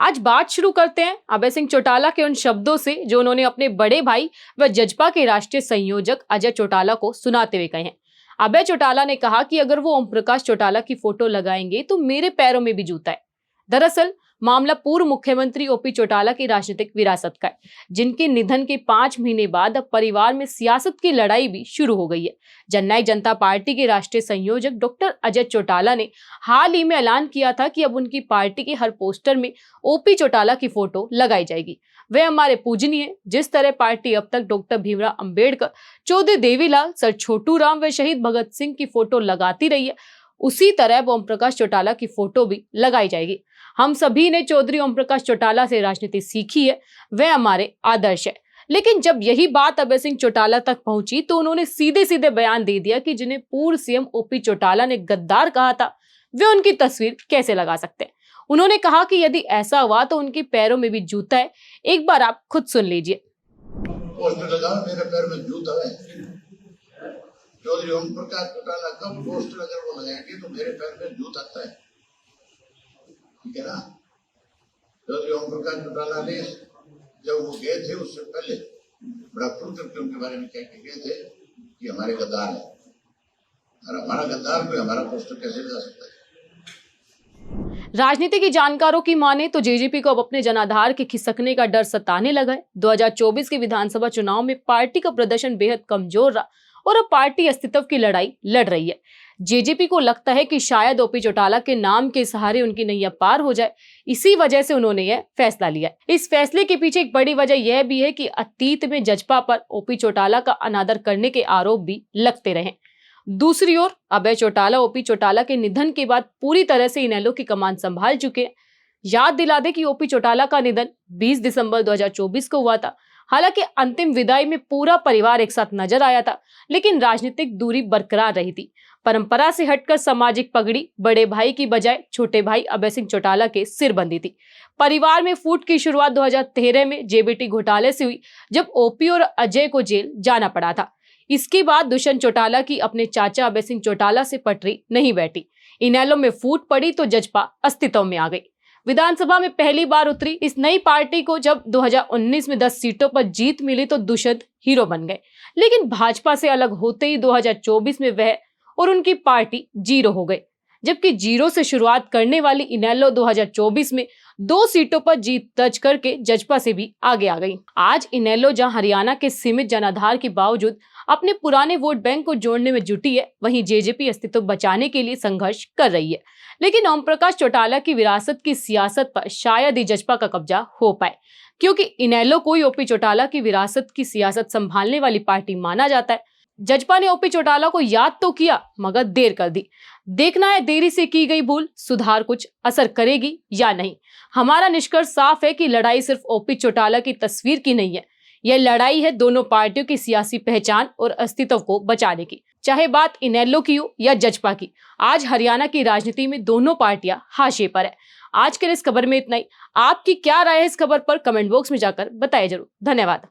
आज बात शुरू करते हैं अभय सिंह चौटाला के उन शब्दों से जो उन्होंने अपने बड़े भाई व जजपा के राष्ट्रीय संयोजक अजय चौटाला को सुनाते हुए कहे हैं। अभय चौटाला ने कहा कि अगर वो ओम प्रकाश चौटाला की फोटो लगाएंगे तो मेरे पैरों में भी जूता है। दरअसल मामला पूर्व मुख्यमंत्री ओपी चौटाला की राजनीतिक विरासत का है, जिनके निधन के 5 महीने बाद अब परिवार में सियासत की लड़ाई भी शुरू हो गई है। जननायक जनता पार्टी के राष्ट्रीय संयोजक डॉक्टर अजय चौटाला ने हाल ही में ऐलान किया था कि अब उनकी पार्टी के हर पोस्टर में ओपी चौटाला की फोटो लगाई जाएगी। वे हमारे पूजनीय, जिस तरह पार्टी अब तक डॉक्टर भीमराव अंबेडकर, चौधरी देवीलाल, सर छोटू राम व शहीद भगत सिंह की फोटो लगाती रही है, उसी तरह ओम प्रकाश चौटाला की फोटो भी लगाई जाएगी। हम सभी ने चौधरी ओम प्रकाश चौटाला से राजनीति सीखी है, वह हमारे आदर्श है। लेकिन जब यही बात अभय सिंह चौटाला तक पहुंची तो उन्होंने सीधे सीधे बयान दे दिया कि जिन्हें पूर्व सीएम ओपी चौटाला ने गद्दार कहा था, वे उनकी तस्वीर कैसे लगा सकते हैं। उन्होंने कहा कि यदि ऐसा हुआ तो उनके पैरों में भी जूता है। एक बार आप खुद सुन लीजिए। पोस्टर लगा, मेरे पैर में जूता है। चौधरी ओम प्रकाश चौटाला का पोस्टर अगर वो लगाएंगे तो मेरे पैर में जूता आता है, ठीक है ना। चौधरी ओम प्रकाश चौटाला ने जब वो गए थे उससे पहले बड़ा खुल करके उनके बारे में कह के गए थे कि हमारे गद्दार है, और हमारा गद्दार कोई हमारा पोस्टर कैसे लगा सकता है। राजनीति की जानकारों की माने तो जेजेपी को अब अपने जनाधार के खिसकने का डर सताने लगा है। 2024 के विधानसभा चुनाव में पार्टी का प्रदर्शन बेहद कमजोर रहा और अब पार्टी अस्तित्व की लड़ाई लड़ रही है। जेजेपी को लगता है कि शायद ओपी चौटाला के नाम के सहारे उनकी नैया पार हो जाए, इसी वजह से उन्होंने यह फैसला लिया है। इस फैसले के पीछे एक बड़ी वजह यह भी है कि अतीत में जजपा पर ओपी चौटाला का अनादर करने के आरोप भी लगते रहे। दूसरी ओर अभय चौटाला ओपी चौटाला के निधन के बाद पूरी तरह से इनेलो की कमान संभाल चुके हैं। याद दिला दे कि ओपी चौटाला का निधन 20 दिसंबर 2024 को हुआ था। हालांकि अंतिम विदाई में पूरा परिवार एक साथ नजर आया था, लेकिन राजनीतिक दूरी बरकरार रही थी। परंपरा से हटकर सामाजिक पगड़ी बड़े भाई की बजाय छोटे भाई अभय सिंह चौटाला के सिर बंधी थी। परिवार में फूट की शुरुआत 2013 में जेबीटी घोटाले से हुई, जब ओपी और अजय को जेल जाना पड़ा था। इसके बाद दुष्यंत चौटाला की अपने चाचा अभय सिंह चौटाला से पटरी नहीं बैठी। इनेलो में फूट पड़ी तो जजपा अस्तित्व में आ गई। विधानसभा में पहली बार उतरी इस नई पार्टी को जब 2019 में 10 सीटों पर जीत मिली तो दुष्यंत हीरो बन गए। लेकिन भाजपा से अलग होते ही 2024 में वह और उनकी पार्टी जीरो हो गई। जबकि जीरो से शुरुआत करने वाली इनेलो 2024 में 2 सीटों पर जीत दर्ज करके जजपा से भी आगे आ गई। आज इनेलो जहां हरियाणा के सीमित जनाधार के बावजूद अपने पुराने वोट बैंक को जोड़ने में जुटी है, वहीं जेजेपी अस्तित्व बचाने के लिए संघर्ष कर रही है। लेकिन ओम प्रकाश चौटाला की विरासत की सियासत पर शायद ही जजपा का कब्जा हो पाए, क्योंकि इनेलो को ही ओपी चौटाला की विरासत की सियासत संभालने वाली पार्टी माना जाता है। जजपा ने ओपी चौटाला को याद तो किया मगर देर कर दी। देखना है देरी से की गई भूल सुधार कुछ असर करेगी या नहीं। हमारा निष्कर्ष साफ है कि लड़ाई सिर्फ ओपी चौटाला की तस्वीर की नहीं है, यह लड़ाई है दोनों पार्टियों की सियासी पहचान और अस्तित्व को बचाने की। चाहे बात इनेलो की हो या जजपा की, आज हरियाणा की राजनीति में दोनों पार्टियां हाशिए पर है। आज के इस खबर में इतना ही। आपकी क्या राय है इस खबर पर कमेंट बॉक्स में जाकर बताइए जरूर। धन्यवाद।